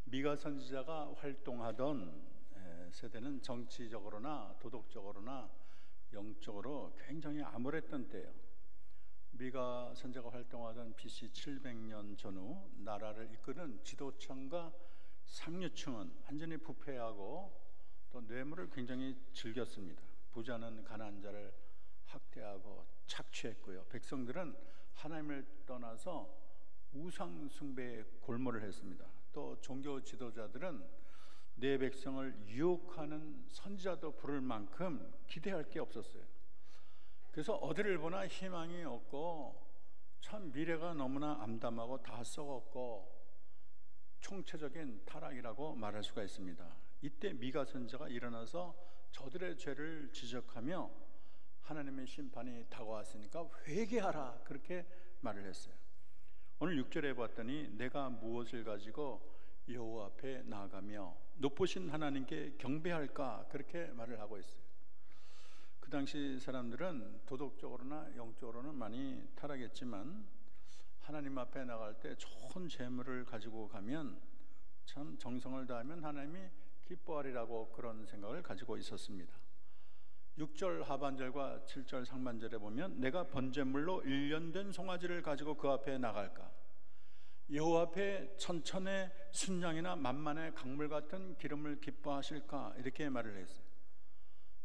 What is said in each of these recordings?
미가 선지자가 활동하던 세대는 정치적으로나 도덕적으로나 영적으로 굉장히 암울했던 때예요. 미가 선지자가 활동하던 BC 700년 전후 나라를 이끄는 지도층과 상류층은 완전히 부패하고 또 뇌물을 굉장히 즐겼습니다. 부자는 가난한 자를 학대하고 착취했고요. 백성들은 하나님을 떠나서 우상 숭배에 골몰을 했습니다. 또 종교 지도자들은 내 백성을 유혹하는 선지자도 부를 만큼 기대할 게 없었어요. 그래서 어디를 보나 희망이 없고 참 미래가 너무나 암담하고 다 썩었고 총체적인 타락이라고 말할 수가 있습니다. 이때 미가 선지자가 일어나서 저들의 죄를 지적하며 하나님의 심판이 다가왔으니까 회개하라, 그렇게 말을 했어요. 오늘 6절에 봤더니 내가 무엇을 가지고 여호와 앞에 나아가며 높으신 하나님께 경배할까, 그렇게 말을 하고 있어요. 그 당시 사람들은 도덕적으로나 영적으로는 많이 타락했지만 하나님 앞에 나갈 때 좋은 재물을 가지고 가면 참 정성을 다하면 하나님이 기뻐하리라고 그런 생각을 가지고 있었습니다. 6절 하반절과 7절 상반절에 보면 내가 번제물로 1년 된 송아지를 가지고 그 앞에 나갈까, 여호와 앞에 천천의 순양이나 만만의 강물 같은 기름을 기뻐하실까, 이렇게 말을 했어요.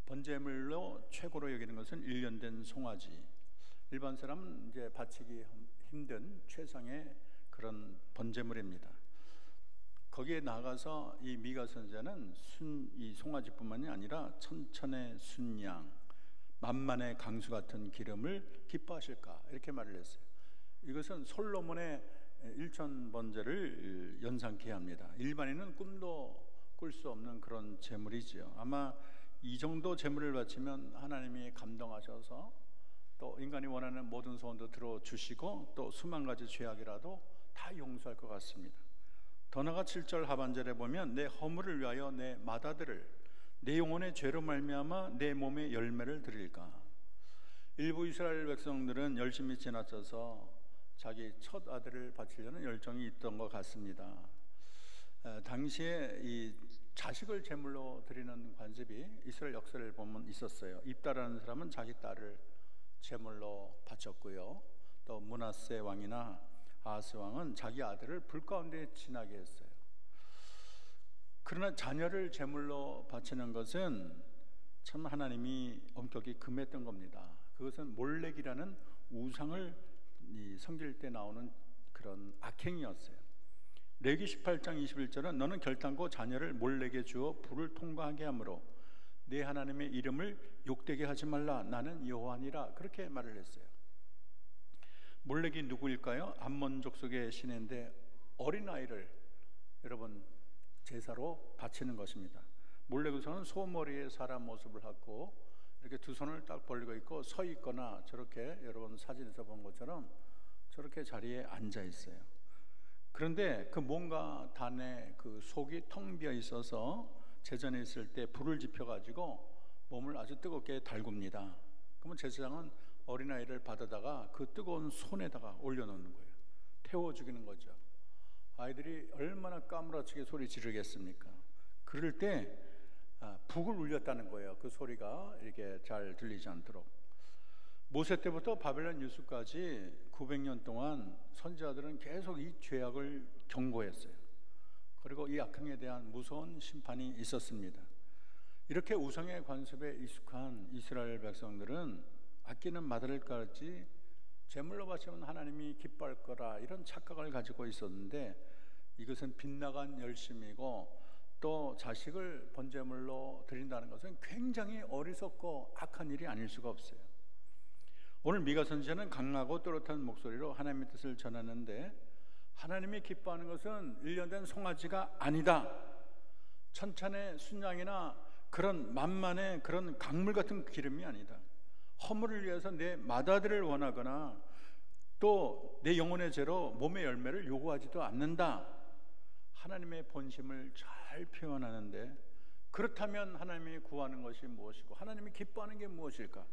번제물로 최고로 여기는 것은 1년 된 송아지, 일반 사람은 이제 바치기 힘든 최상의 그런 번제물입니다. 거기에 나가서 이 미가 선지자는 이 송아지뿐만이 아니라 천천의 순양, 만만의 강수 같은 기름을 기뻐하실까, 이렇게 말을 했어요. 이것은 솔로몬의 일천 번제를 연상케 합니다. 일반인은 꿈도 꿀 수 없는 그런 제물이지요. 아마 이 정도 제물을 바치면 하나님이 감동하셔서 또 인간이 원하는 모든 소원도 들어주시고 또 수만 가지 죄악이라도 다 용서할 것 같습니다. 더 나아가 7절 하반절에 보면 내 허물을 위하여 내 맏아들을, 내 영혼의 죄로 말미암아 내 몸의 열매를 드릴까. 일부 이스라엘 백성들은 열심히 지나쳐서 자기 첫 아들을 바치려는 열정이 있던 것 같습니다. 당시에 이 자식을 제물로 드리는 관습이 이스라엘 역사를 보면 있었어요. 입다라는 사람은 자기 딸을 제물로 바쳤고요. 또 므낫세 왕이나 아하스 왕은 자기 아들을 불 가운데 지나게 했어요. 그러나 자녀를 제물로 바치는 것은 참 하나님이 엄격히 금했던 겁니다. 그것은 몰렉이라는 우상을 섬길 때 나오는 그런 악행이었어요. 레위기 18장 21절은 너는 결단코 자녀를 몰렉에 주어 불을 통과하게 하므로 내 하나님의 이름을 욕되게 하지 말라, 나는 여호와니라, 그렇게 말을 했어요. 몰렉이 누구일까요? 암몬 족속의 신인데 어린아이를 여러분 제사로 바치는 것입니다. 몰렉에서는 소머리에 사람 모습을 하고 이렇게 두 손을 딱 벌리고 있고 서 있거나 저렇게 여러분 사진에서 본 것처럼 저렇게 자리에 앉아 있어요. 그런데 그 몸과 단의 그 속이 텅 비어 있어서 제전에 있을 때 불을 지펴 가지고 몸을 아주 뜨겁게 달굽니다. 그러면 제사장은 어린아이를 받아다가 그 뜨거운 손에다가 올려놓는 거예요. 태워 죽이는 거죠. 아이들이 얼마나 까무라치게 소리 지르겠습니까? 그럴 때 북을 울렸다는 거예요. 그 소리가 이렇게 잘 들리지 않도록. 모세 때부터 바벨론 유수까지 900년 동안 선지자들은 계속 이 죄악을 경고했어요. 그리고 이 악행에 대한 무서운 심판이 있었습니다. 이렇게 우상의 관습에 익숙한 이스라엘 백성들은 아끼는 맏아들까지 제물로 바치면 하나님이 기뻐할 거라, 이런 착각을 가지고 있었는데 이것은 빗나간 열심이고 또 자식을 번제물로 드린다는 것은 굉장히 어리석고 악한 일이 아닐 수가 없어요. 오늘 미가 선지자는 강하고 또렷한 목소리로 하나님의 뜻을 전하는데 하나님이 기뻐하는 것은 1년 된 송아지가 아니다, 천찬의 순양이나 그런 만만의 그런 강물 같은 기름이 아니다, 허물을 위해서 내 맏아들을 원하거나 또 내 영혼의 죄로 몸의 열매를 요구하지도 않는다. 하나님의 본심을 잘 표현하는데, 그렇다면 하나님이 구하는 것이 무엇이고 하나님이 기뻐하는 게 무엇일까?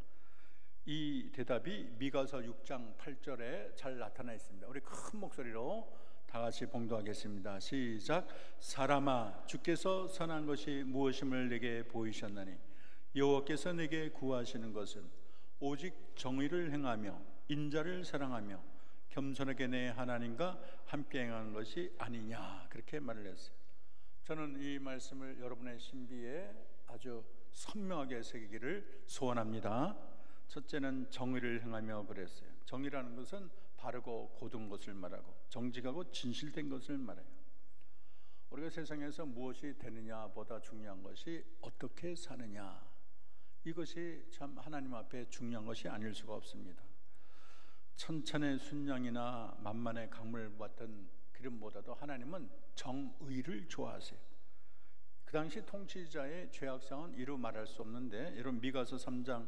이 대답이 미가서 6장 8절에 잘 나타나 있습니다. 우리 큰 목소리로 다 다 같이 봉독하겠습니다. 시작. 사람아, 주께서 선한 것이 무엇임을 내게 보이셨나니 여호와께서 내게 구하시는 것은 오직 정의를 행하며 인자를 사랑하며 겸손하게 내 하나님과 함께 행하는 것이 아니냐, 그렇게 말을 했어요. 저는 이 말씀을 여러분의 신비에 아주 선명하게 새기기를 소원합니다. 첫째는 정의를 행하며 그랬어요. 정의라는 것은 바르고 고든 것을 말하고 정직하고 진실된 것을 말해요. 우리가 세상에서 무엇이 되느냐보다 중요한 것이 어떻게 사느냐, 이것이 참 하나님 앞에 중요한 것이 아닐 수가 없습니다. 천천의 순양이나 만만의 강물 같은 기름보다도 하나님은 정의를 좋아하세요. 그 당시 통치자의 죄악상은 이루 말할 수 없는데, 여러분 미가서 3장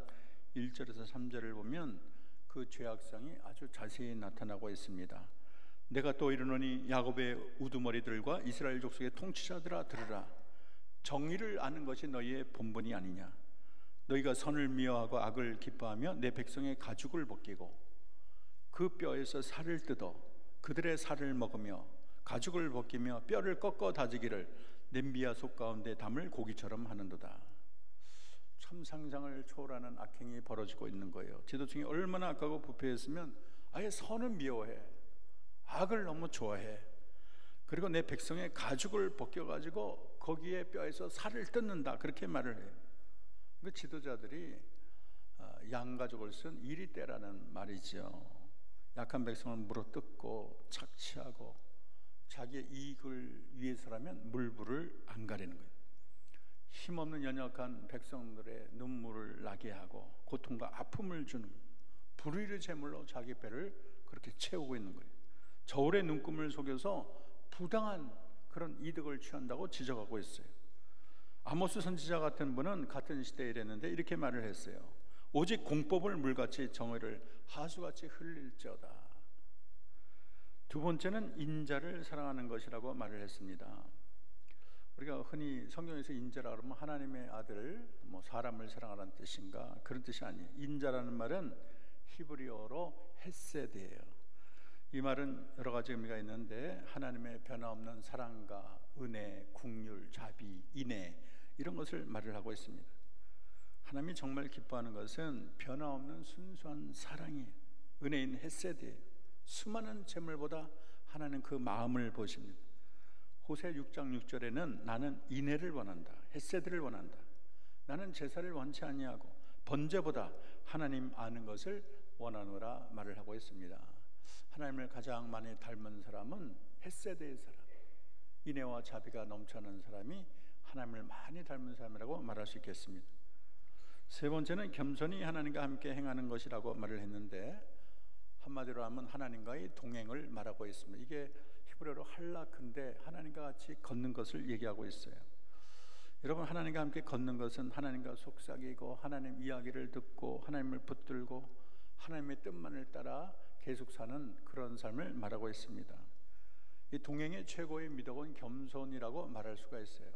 1절에서 3절을 보면 그 죄악상이 아주 자세히 나타나고 있습니다. 내가 또 이르노니 야곱의 우두머리들과 이스라엘 족속의 통치자들아 들으라. 정의를 아는 것이 너희의 본분이 아니냐. 너희가 선을 미워하고 악을 기뻐하며 내 백성의 가죽을 벗기고 그 뼈에서 살을 뜯어 그들의 살을 먹으며 가죽을 벗기며 뼈를 꺾어 다지기를 냄비와 솥 가운데 담을 고기처럼 하는도다. 참 상상을 초월하는 악행이 벌어지고 있는 거예요. 지도층이 얼마나 악하고 부패했으면 아예 선은 미워해, 악을 너무 좋아해. 그리고 내 백성의 가죽을 벗겨가지고 거기에 뼈에서 살을 뜯는다, 그렇게 말을 해요. 그 지도자들이 양가죽을 쓴 이리떼라는 말이죠. 약한 백성을 물어뜯고 착취하고 자기의 이익을 위해서라면 물불을 안 가리는 거예요. 힘없는 연약한 백성들의 눈물을 나게 하고 고통과 아픔을 주는, 불의의 제물로 자기 배를 그렇게 채우고 있는 거예요. 저울의 눈금을 속여서 부당한 그런 이득을 취한다고 지적하고 있어요. 아모스 선지자 같은 분은 같은 시대에 이랬는데 이렇게 말을 했어요. 오직 공법을 물같이 정의를 하수같이 흘릴지어다. 두 번째는 인자를 사랑하는 것이라고 말을 했습니다. 우리가 흔히 성경에서 인자라 그러면 하나님의 아들, 사람을 사랑하라는 뜻인가, 그런 뜻이 아니에요. 인자라는 말은 히브리어로 헤세드예요. 이 말은 여러 가지 의미가 있는데 하나님의 변화없는 사랑과 은혜, 긍휼, 자비, 인애, 이런 것을 말을 하고 있습니다. 하나님이 정말 기뻐하는 것은 변화없는 순수한 사랑이에요. 은혜인 헤세드예요. 수많은 재물보다 하나님 그 마음을 보십니다. 호세 6장 6절에는 나는 인애를 원한다, 헤세드를 원한다. 나는 제사를 원치 아니하고 번제보다 하나님 아는 것을 원하노라 말을 하고 있습니다. 하나님을 가장 많이 닮은 사람은 헤세드의 사람, 인애와 자비가 넘쳐나는 사람이 하나님을 많이 닮은 사람이라고 말할 수 있겠습니다. 세 번째는 겸손히 하나님과 함께 행하는 것이라고 말을 했는데, 한마디로 하면 하나님과의 동행을 말하고 있습니다. 이게 히브리어로 할라크인데 하나님과 같이 걷는 것을 얘기하고 있어요. 여러분, 하나님과 함께 걷는 것은 하나님과 속삭이고 하나님 이야기를 듣고 하나님을 붙들고 하나님의 뜻만을 따라 계속 사는 그런 삶을 말하고 있습니다. 이 동행의 최고의 미덕은 겸손이라고 말할 수가 있어요.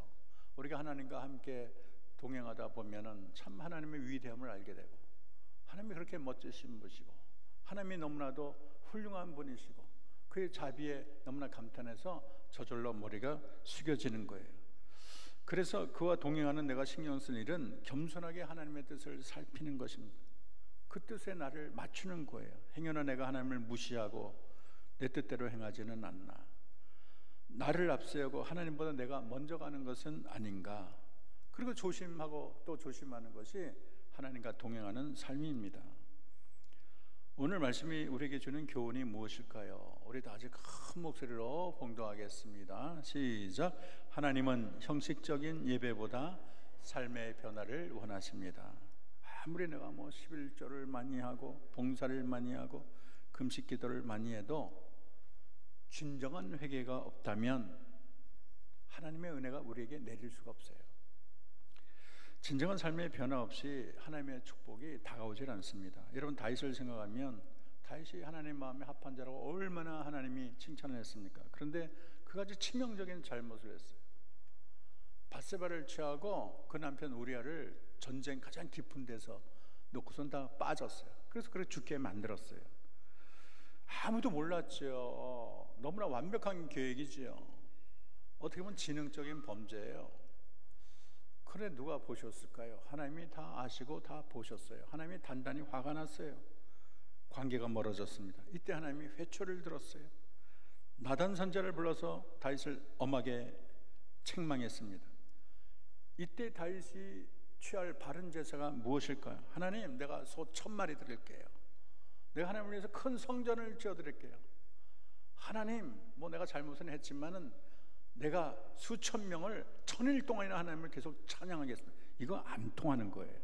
우리가 하나님과 함께 동행하다 보면은 참 하나님의 위대함을 알게 되고, 하나님이 그렇게 멋지신 분이시고 하나님이 너무나도 훌륭한 분이시고 그의 자비에 너무나 감탄해서 저절로 머리가 숙여지는 거예요. 그래서 그와 동행하는 내가 신경 쓴 일은 겸손하게 하나님의 뜻을 살피는 것입니다. 그 뜻에 나를 맞추는 거예요. 행여나 내가 하나님을 무시하고 내 뜻대로 행하지는 않나, 나를 앞세우고 하나님보다 내가 먼저 가는 것은 아닌가, 그리고 조심하고 또 조심하는 것이 하나님과 동행하는 삶입니다. 오늘 말씀이 우리에게 주는 교훈이 무엇일까요? 우리도 아주 큰 목소리로 봉독하겠습니다. 시작. 하나님은 형식적인 예배보다 삶의 변화를 원하십니다. 아무리 내가 11조를 많이 하고 봉사를 많이 하고 금식 기도를 많이 해도 진정한 회개가 없다면 하나님의 은혜가 우리에게 내릴 수가 없어요. 진정한 삶의 변화 없이 하나님의 축복이 다가오질 않습니다. 여러분, 다윗을 생각하면 다윗이 하나님 마음에 합한 자라고 얼마나 하나님이 칭찬을 했습니까? 그런데 그가지 치명적인 잘못을 했어요. 밧세바를 취하고 그 남편 우리아를 전쟁 가장 깊은 데서 놓고선 다 빠졌어요. 그래서 그렇게 죽게 만들었어요. 아무도 몰랐죠. 너무나 완벽한 계획이지요. 어떻게 보면 지능적인 범죄예요. 그런데 누가 보셨을까요? 하나님이 다 아시고 다 보셨어요. 하나님이 단단히 화가 났어요. 관계가 멀어졌습니다. 이때 하나님이 회초를 들었어요. 나단 선지자를 불러서 다윗을 엄하게 책망했습니다. 이때 다윗이 취할 바른 제사가 무엇일까요? 하나님, 내가 소 1000마리 드릴게요. 내가 하나님을 위해서 큰 성전을 지어드릴게요. 하나님, 뭐 내가 잘못은 했지만은 내가 수천 명을 1000일 동안이나 하나님을 계속 찬양하겠습니다. 이거 안 통하는 거예요.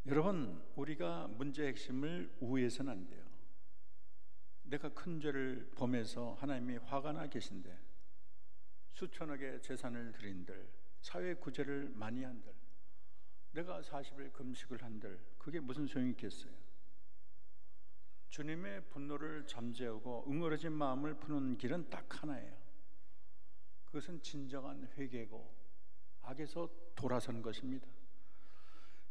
여러분, 우리가 문제의 핵심을 우회해서는 안 돼요. 내가 큰 죄를 범해서 하나님이 화가 나 계신데 수천억의 재산을 드린들, 사회 구제를 많이 한들, 내가 40일 금식을 한들, 그게 무슨 소용이 있겠어요? 주님의 분노를 잠재우고 응어러진 마음을 푸는 길은 딱 하나예요. 그것은 진정한 회개고 악에서 돌아선 것입니다.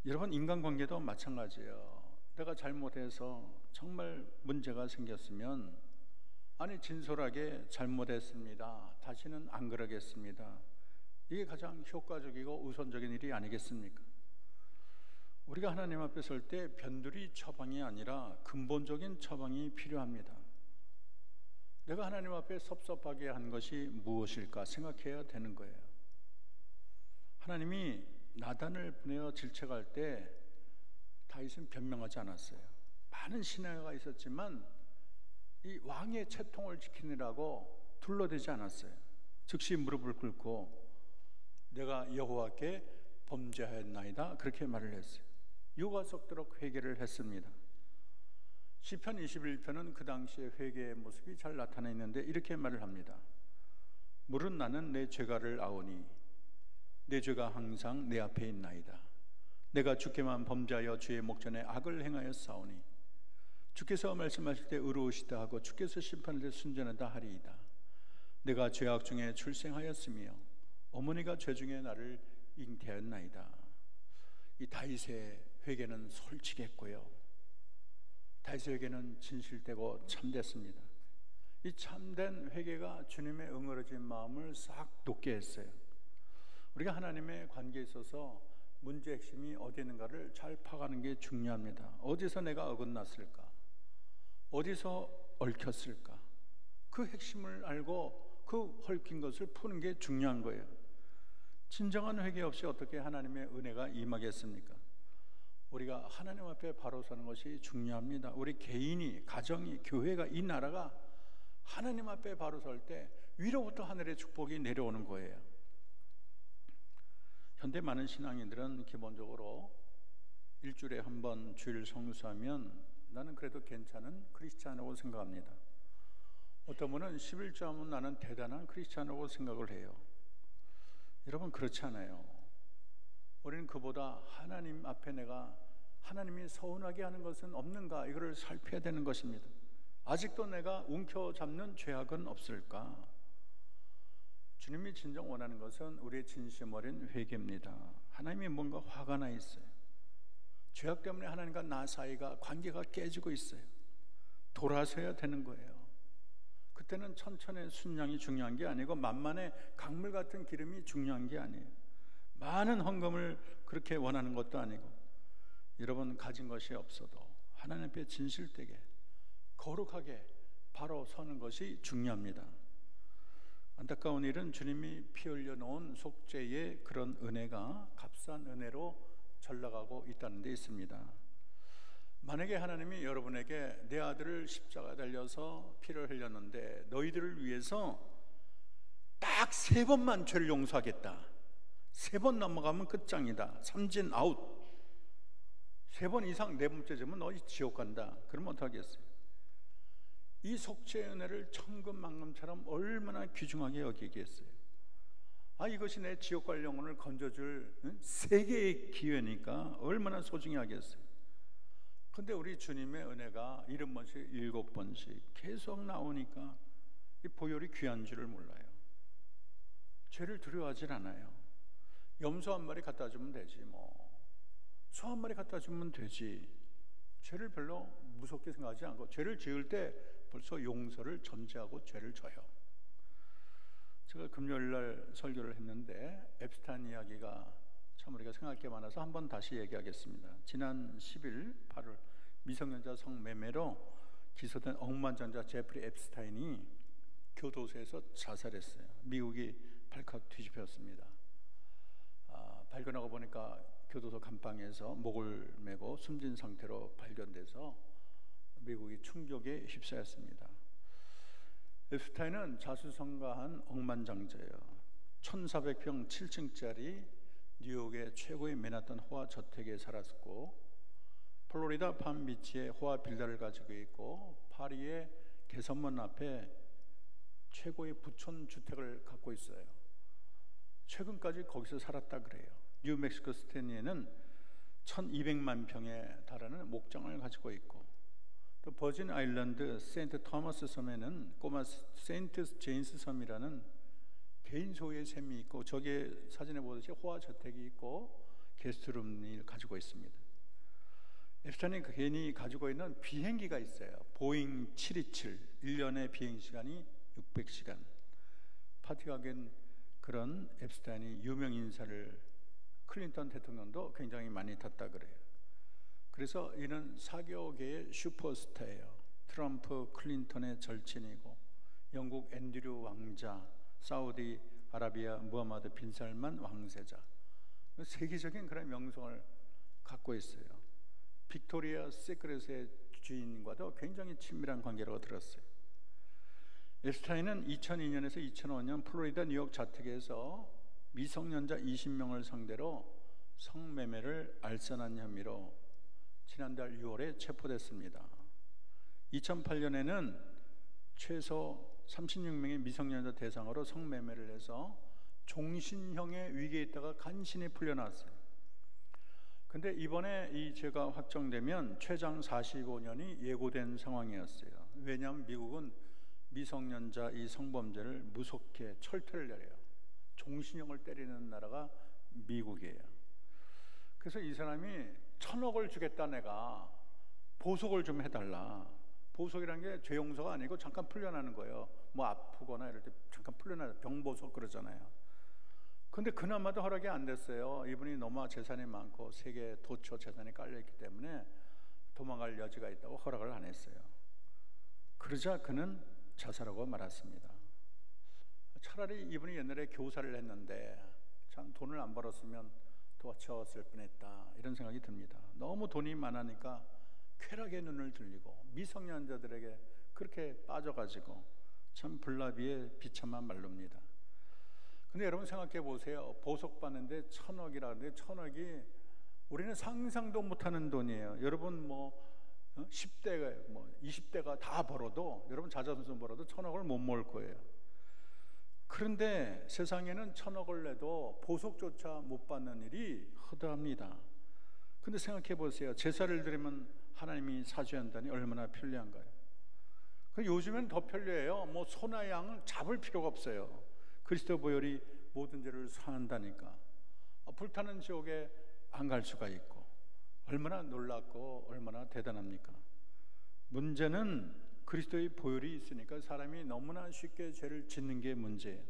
여러분, 인간관계도 마찬가지예요. 내가 잘못해서 정말 문제가 생겼으면, 아니 진솔하게 잘못했습니다, 다시는 안 그러겠습니다, 이게 가장 효과적이고 우선적인 일이 아니겠습니까? 우리가 하나님 앞에 설 때 변두리 처방이 아니라 근본적인 처방이 필요합니다. 내가 하나님 앞에 섭섭하게 한 것이 무엇일까 생각해야 되는 거예요. 하나님이 나단을 보내어 질책할 때 다윗은 변명하지 않았어요. 많은 신하가 있었지만 이 왕의 채통을 지키느라고 둘러대지 않았어요. 즉시 무릎을 꿇고 내가 여호와께 범죄하였나이다, 그렇게 말을 했어요. 유가 썩도록 회개를 했습니다. 시편 21편은 그 당시의 회개의 모습이 잘 나타나 있는데 이렇게 말을 합니다. 물은 나는 내 죄가를 아오니 내 죄가 항상 내 앞에 있나이다. 내가 주께만 범죄하여 주의 목전에 악을 행하여 싸우니 주께서 말씀하실 때 의로우시다 하고 주께서 심판할 때 순전하다 하리이다. 내가 죄악 중에 출생하였으며 어머니가 죄 중에 나를 잉태하였나이다. 이 다윗의 회개는 솔직했고요, 다윗의 회개는 진실되고 참됐습니다. 이 참된 회개가 주님의 응어러진 마음을 싹 돋게 했어요. 우리가 하나님의 관계에 있어서 문제 핵심이 어디 있는가를 잘 파악하는 게 중요합니다. 어디서 내가 어긋났을까? 어디서 얽혔을까? 그 핵심을 알고 그 얽힌 것을 푸는 게 중요한 거예요. 진정한 회개 없이 어떻게 하나님의 은혜가 임하겠습니까? 우리가 하나님 앞에 바로 서는 것이 중요합니다. 우리 개인이, 가정이, 교회가, 이 나라가 하나님 앞에 바로 설 때 위로부터 하늘의 축복이 내려오는 거예요. 현대 많은 신앙인들은 기본적으로 일주일에 한 번 주일 성수하면 나는 그래도 괜찮은 크리스찬이라고 생각합니다. 어떤 분은 11조 하면 나는 대단한 크리스찬이라고 생각을 해요. 여러분, 그렇지 않아요. 우리는 그보다 하나님 앞에 내가 하나님이 서운하게 하는 것은 없는가, 이거를 살펴야 되는 것입니다. 아직도 내가 움켜잡는 죄악은 없을까? 주님이 진정 원하는 것은 우리의 진심 어린 회개입니다. 하나님이 뭔가 화가 나 있어요. 죄악 때문에 하나님과 나 사이가, 관계가 깨지고 있어요. 돌아서야 되는 거예요. 그때는 천천의 순양이 중요한 게 아니고 만만의 강물 같은 기름이 중요한 게 아니에요. 많은 헌금을 그렇게 원하는 것도 아니고, 여러분 가진 것이 없어도 하나님 앞에 진실되게 거룩하게 바로 서는 것이 중요합니다. 안타까운 일은 주님이 피 흘려 놓은 속죄의 그런 은혜가 값싼 은혜로 전락하고 있다는 데 있습니다. 만약에 하나님이 여러분에게 내 아들을 십자가에 달려서 피를 흘렸는데 너희들을 위해서 딱 3번만 죄를 용서하겠다, 3번 넘어가면 끝장이다, 삼진 아웃, 3번 이상 4번째 죄면 너희 지옥 간다, 그러면 어떡하겠어요? 이 속죄의 은혜를 천금만금처럼 얼마나 귀중하게 여기겠어요? 이것이 내 지옥 갈 영혼을 건져줄 세계의 기회니까 얼마나 소중히 하겠어요? 근데 우리 주님의 은혜가 7번씩 7번씩 계속 나오니까 이 보혈이 귀한 줄을 몰라요. 죄를 두려워하질 않아요. 염소 1마리 갖다 주면 되지, 뭐 소 1마리 갖다 주면 되지, 죄를 별로 무섭게 생각하지 않고 죄를 지을 때 벌써 용서를 전제하고 죄를 져요. 제가 금요일 날 설교를 했는데 앱스타인 이야기가 참 우리가 생각할 게 많아서 한번 다시 얘기하겠습니다. 지난 10일 8월 미성년자 성매매로 기소된 억만장자 제프리 앱스타인이 교도소에서 자살했어요. 미국이 발칵 뒤집혔습니다. 발견하고 보니까 교도소 감방에서 목을 메고 숨진 상태로 발견돼서 미국이 충격에 휩싸였습니다. 앱스타인은 자수성가한 억만장자예요. 1400평 7층짜리 뉴욕의 최고의 맨하탄 호화 저택에 살았고, 플로리다 팜비치에 호화 빌라를 가지고 있고, 파리의 개선문 앞에 최고의 부촌 주택을 갖고 있어요. 최근까지 거기서 살았다 그래요. 뉴멕시코 스탠리에는 1200만 평에 달하는 목장을 가지고 있고, 또 버진 아일랜드 세인트 토마스 섬에는 꼬마 세인트 제인스 섬이라는 개인 소유의 샘이 있고, 저기에 사진에 보듯이 호화 저택이 있고 게스트룸을 가지고 있습니다. 앱스타인이 개인이 가지고 있는 비행기가 있어요. 보잉 727, 1년의 비행시간이 600시간. 파티가겐 그런 앱스타인이 유명 인사를 클린턴 대통령도 굉장히 많이 탔다 그래요. 그래서 이는 사교계의 슈퍼스타예요. 트럼프, 클린턴의 절친이고, 영국 앤드류 왕자, 사우디 아라비아 무하마드 빈 살만 왕세자, 세계적인 그런 명성을 갖고 있어요. 빅토리아 시크릿의 주인과도 굉장히 친밀한 관계라고 들었어요. 앱스타인은 2002년에서 2005년 플로리다 뉴욕 자택에서 미성년자 20명을 상대로 성매매를 알선한 혐의로 지난달 6월에 체포됐습니다. 2008년에는 최소 36명의 미성년자 대상으로 성매매를 해서 종신형의 위기에 있다가 간신히 풀려났어요. 근데 이번에 이 죄가 확정되면 최장 45년이 예고된 상황이었어요. 왜냐하면 미국은 미성년자 이 성범죄를 무섭게 철퇴를 내려요. 종신형을 때리는 나라가 미국이에요. 그래서 이 사람이 1000억을 주겠다, 내가 보석을 좀 해달라. 보석이라는 게 죄 용서가 아니고 잠깐 풀려나는 거예요. 뭐 아프거나 이럴 때 잠깐 풀려나요. 병보석 그러잖아요. 근데 그나마도 허락이 안 됐어요. 이분이 너무 재산이 많고 세계 도처 재산이 깔려있기 때문에 도망갈 여지가 있다고 허락을 안 했어요. 그러자 그는 자살하고 말았습니다. 차라리 이분이 옛날에 교사를 했는데 참 돈을 안 벌었으면 도와줬을 뻔했다, 이런 생각이 듭니다. 너무 돈이 많으니까 쾌락의 눈을 들리고 미성년자들에게 그렇게 빠져가지고 참 불나비의 비참한 말로입니다. 근데 여러분 생각해 보세요. 보석 받는데 1000억이라는데 1000억이 우리는 상상도 못하는 돈이에요. 여러분 뭐 10대가 뭐 20대가 다 벌어도, 여러분 자자손손 벌어도 1000억을 못 모을 거예요. 그런데 세상에는 1000억을 내도 보석조차 못 받는 일이 허다합니다. 근데 생각해 보세요. 제사를 드리면 하나님이 사죄한다니 얼마나 편리한가요? 요즘엔 더 편리해요. 뭐 소나 양을 잡을 필요가 없어요. 그리스도 보혈이 모든 죄를 사한다니까. 불타는 지옥에 안 갈 수가 있고, 얼마나 놀랍고 얼마나 대단합니까? 문제는 그리스도의 보혈이 있으니까 사람이 너무나 쉽게 죄를 짓는 게 문제예요.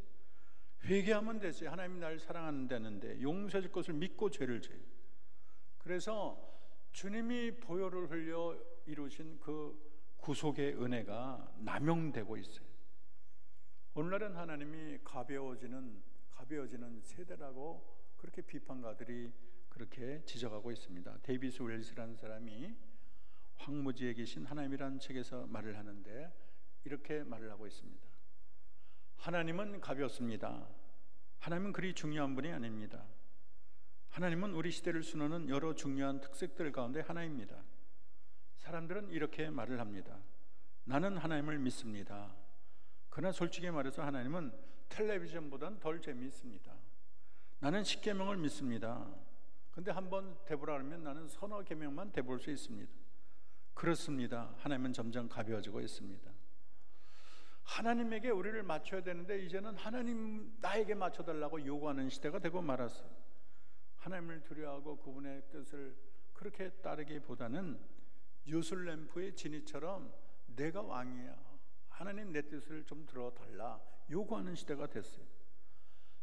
회개하면 되지. 하나님이 나를 사랑한다는데 용서해 줄 것을 믿고 죄를 져요. 그래서 주님이 보혈을 흘려 이루신 그 구속의 은혜가 남용되고 있어요. 오늘날은 하나님이 가벼워지는 세대라고 그렇게 비판가들이 그렇게 지적하고 있습니다. 데이비스 웰스라는 사람이 황무지에 계신 하나님이라는 책에서 말을 하는데 이렇게 말을 하고 있습니다. 하나님은 가볍습니다. 하나님은 그리 중요한 분이 아닙니다. 하나님은 우리 시대를 수놓는 여러 중요한 특색들 가운데 하나입니다. 사람들은 이렇게 말을 합니다. 나는 하나님을 믿습니다. 그러나 솔직히 말해서 하나님은 텔레비전보다는 덜 재미있습니다. 나는 10계명을 믿습니다. 근데 한번 대보라 하면 나는 서너 계명만 대볼 수 있습니다. 그렇습니다. 하나님은 점점 가벼워지고 있습니다. 하나님에게 우리를 맞춰야 되는데 이제는 하나님 나에게 맞춰달라고 요구하는 시대가 되고 말았어요. 하나님을 두려워하고 그분의 뜻을 그렇게 따르기보다는 요술램프의 진이처럼 내가 왕이야, 하나님 내 뜻을 좀 들어달라 요구하는 시대가 됐어요.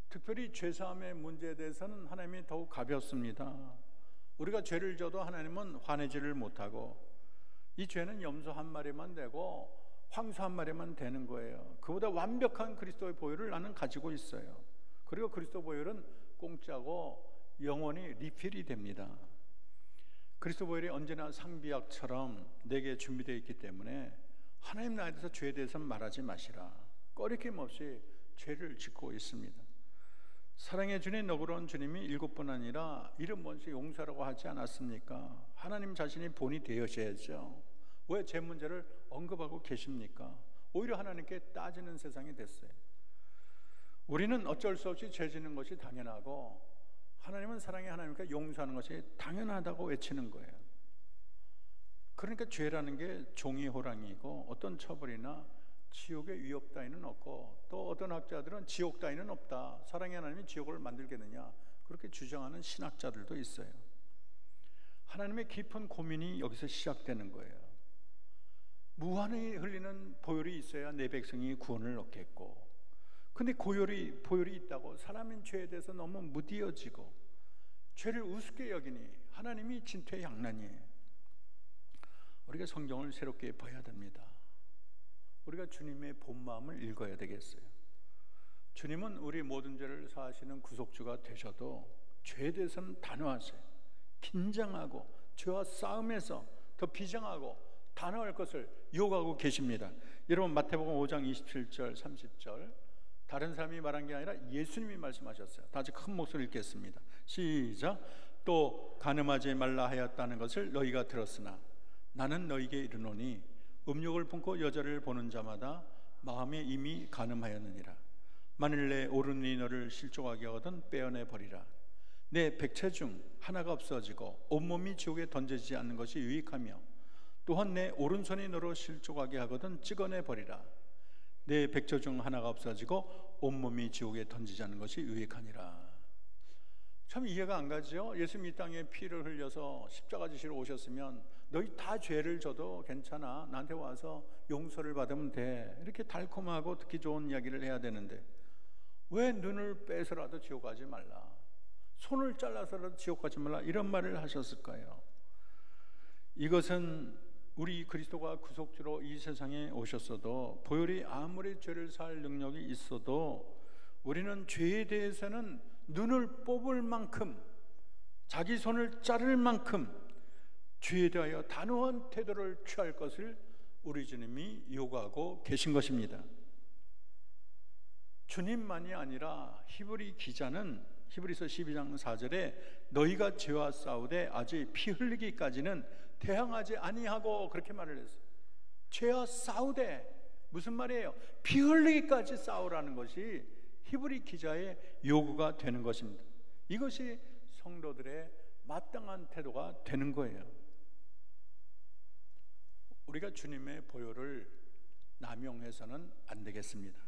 특별히 죄사함의 문제에 대해서는 하나님이 더욱 가볍습니다. 우리가 죄를 져도 하나님은 화내지를 못하고 이 죄는 염소 한 마리만 되고 황소 한 마리만 되는 거예요. 그보다 완벽한 그리스도의 보혈을 나는 가지고 있어요. 그리고 그리스도 보혈은 공짜고 영원히 리필이 됩니다. 그리스도 보혈이 언제나 상비약처럼 내게 준비되어 있기 때문에 하나님 나라에 대해서 죄에 대해서는 말하지 마시라. 꺼리낌 없이 죄를 짓고 있습니다. 사랑의 주님, 너그러운 주님이 7번 아니라 70번씩 용서라고 하지 않았습니까? 하나님 자신이 본이 되어셔야죠. 왜 제 문제를 언급하고 계십니까? 오히려 하나님께 따지는 세상이 됐어요. 우리는 어쩔 수 없이 죄 짓는 것이 당연하고 하나님은 사랑의 하나님과 용서하는 것이 당연하다고 외치는 거예요. 그러니까 죄라는 게 종이 호랑이고 어떤 처벌이나 지옥의 위협 따위는 없고, 또 어떤 학자들은 지옥 따위는 없다, 사랑의 하나님이 지옥을 만들겠느냐, 그렇게 주장하는 신학자들도 있어요. 하나님의 깊은 고민이 여기서 시작되는 거예요. 무한히 흘리는 보혈이 있어야 내 백성이 구원을 얻겠고, 근데 보혈이 있다고 사람인 죄에 대해서 너무 무디어지고 죄를 우습게 여기니 하나님이 진퇴양난이에요. 우리가 성경을 새롭게 봐야 됩니다. 우리가 주님의 본 마음을 읽어야 되겠어요. 주님은 우리 모든 죄를 사하시는 구속주가 되셔도 죄에 대해서는 단호하세요. 긴장하고 죄와 싸움에서 더 비장하고 단호할 것을 요구하고 계십니다. 여러분, 마태복음 5장 27절 30절 다른 사람이 말한 게 아니라 예수님이 말씀하셨어요. 다시 큰 목소리로 읽겠습니다. 시작. 또 간음하지 말라 하였다는 것을 너희가 들었으나 나는 너희에게 이르노니 음욕을 품고 여자를 보는 자마다 마음에 이미 간음하였느니라. 만일 내 오른이 너를 실족하게 하거든 빼어내 버리라. 내 백체 중 하나가 없어지고 온몸이 지옥에 던져지지 않는 것이 유익하며, 또한 내 오른손이 너로 실족하게 하거든 찍어내 버리라. 내 백체 중 하나가 없어지고 온몸이 지옥에 던지지 않는 것이 유익하니라. 참 이해가 안 가죠? 예수님이 이 땅에 피를 흘려서 십자가 지시러 오셨으면 너희 다 죄를 져도 괜찮아, 나한테 와서 용서를 받으면 돼, 이렇게 달콤하고 듣기 좋은 이야기를 해야 되는데 왜 눈을 빼서라도 지옥 가지 말라, 손을 잘라서라도 지옥 가지 말라, 이런 말을 하셨을까요? 이것은 우리 그리스도가 구속주로 이 세상에 오셨어도, 보혈이 아무리 죄를 살 능력이 있어도 우리는 죄에 대해서는 눈을 뽑을 만큼, 자기 손을 자를 만큼 죄에 대하여 단호한 태도를 취할 것을 우리 주님이 요구하고 계신 것입니다. 주님만이 아니라 히브리 기자는 히브리서 12장 4절에 너희가 죄와 싸우되 아직 피 흘리기까지는 대항하지 아니하고, 그렇게 말을 했어요. 죄와 싸우되, 무슨 말이에요? 피 흘리기까지 싸우라는 것이 히브리 기자의 요구가 되는 것입니다. 이것이 성도들의 마땅한 태도가 되는 거예요. 우리가 주님의 보혈을 남용해서는 안 되겠습니다.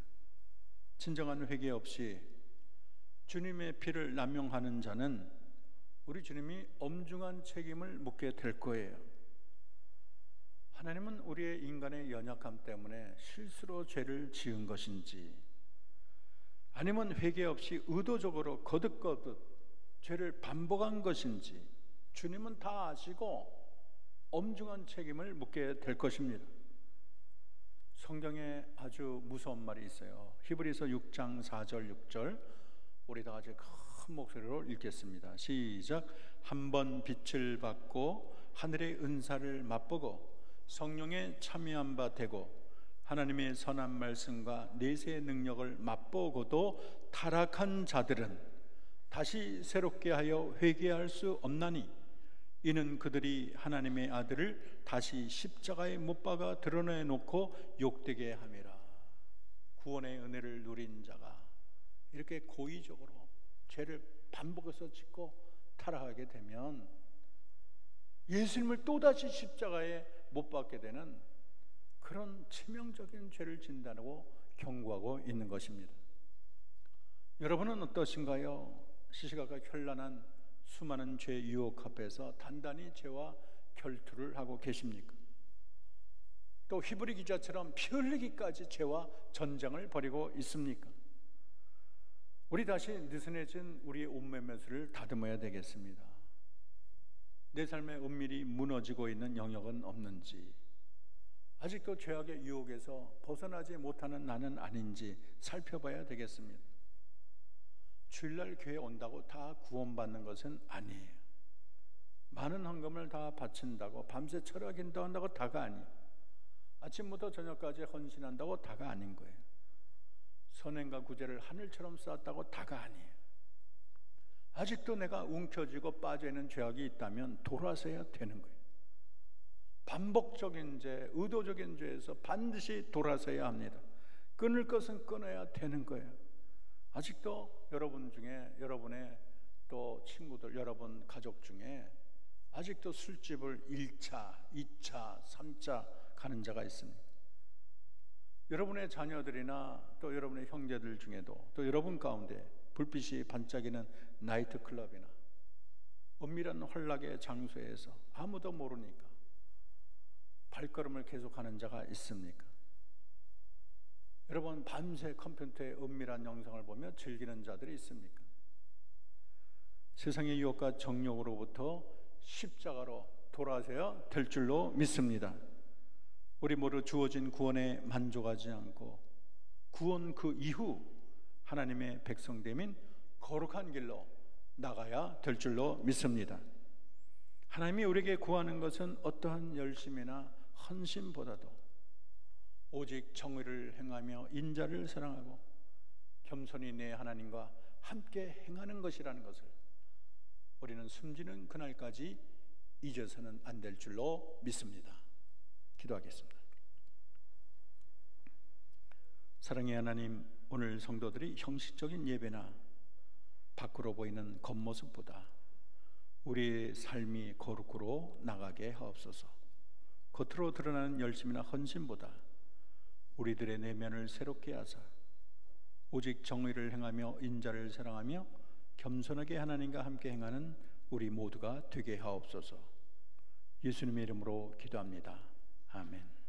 진정한 회개 없이 주님의 피를 남용하는 자는 우리 주님이 엄중한 책임을 묻게 될 거예요. 하나님은 우리의 인간의 연약함 때문에 실수로 죄를 지은 것인지, 아니면 회개 없이 의도적으로 거듭거듭 죄를 반복한 것인지 주님은 다 아시고 엄중한 책임을 묻게 될 것입니다. 성경에 아주 무서운 말이 있어요. 히브리서 6장 4절 6절 우리 다 같이 큰 목소리로 읽겠습니다. 시작. 한번 빛을 받고 하늘의 은사를 맛보고 성령에 참여한 바 되고 하나님의 선한 말씀과 내세의 능력을 맛보고도 타락한 자들은 다시 새롭게 하여 회개할 수 없나니, 이는 그들이 하나님의 아들을 다시 십자가에 못 박아 드러내놓고 욕되게 함이라. 구원의 은혜를 누린 자가 이렇게 고의적으로 죄를 반복해서 짓고 타락하게 되면 예수님을 또다시 십자가에 못 박게 되는 그런 치명적인 죄를 진다고 경고하고 있는 것입니다. 여러분은 어떠신가요? 시시각각 현란한 수많은 죄 유혹 앞에서 단단히 죄와 결투를 하고 계십니까? 또 히브리 기자처럼 피 흘리기까지 죄와 전쟁을 벌이고 있습니까? 우리 다시 느슨해진 우리의 옷매매수를 다듬어야 되겠습니다. 내 삶의 은밀히 무너지고 있는 영역은 없는지, 아직도 죄악의 유혹에서 벗어나지 못하는 나는 아닌지 살펴봐야 되겠습니다. 주일날 교회 온다고 다 구원받는 것은 아니에요. 많은 헌금을 다 바친다고 밤새 철야 기도한다고 다가 아니에요. 아침부터 저녁까지 헌신한다고 다가 아닌 거예요. 선행과 구제를 하늘처럼 쌓았다고 다가 아니에요. 아직도 내가 움켜쥐고 빠져있는 죄악이 있다면 돌아서야 되는 거예요. 반복적인 죄, 의도적인 죄에서 반드시 돌아서야 합니다. 끊을 것은 끊어야 되는 거예요. 아직도 여러분 중에, 여러분의 또 친구들, 여러분 가족 중에 아직도 술집을 1차, 2차, 3차 가는 자가 있습니다. 여러분의 자녀들이나 또 여러분의 형제들 중에도 또 여러분 가운데 불빛이 반짝이는 나이트클럽이나 은밀한 환락의 장소에서 아무도 모르니까 발걸음을 계속하는 자가 있습니까? 여러분 밤새 컴퓨터의 은밀한 영상을 보며 즐기는 자들이 있습니까? 세상의 유혹과 정욕으로부터 십자가로 돌아서야 될 줄로 믿습니다. 우리 모두 주어진 구원에 만족하지 않고 구원 그 이후 하나님의 백성됨인 거룩한 길로 나가야 될 줄로 믿습니다. 하나님이 우리에게 구하는 것은 어떠한 열심이나 헌신보다도 오직 정의를 행하며 인자를 사랑하고 겸손히 내 하나님과 함께 행하는 것이라는 것을 우리는 숨지는 그날까지 잊어서는 안 될 줄로 믿습니다. 기도하겠습니다. 사랑의 하나님, 오늘 성도들이 형식적인 예배나 밖으로 보이는 겉모습보다 우리의 삶이 거룩으로 나가게 하옵소서. 겉으로 드러나는 열심이나 헌신보다 우리들의 내면을 새롭게 하사 오직 정의를 행하며 인자를 사랑하며 겸손하게 하나님과 함께 행하는 우리 모두가 되게 하옵소서. 예수님의 이름으로 기도합니다. 아멘.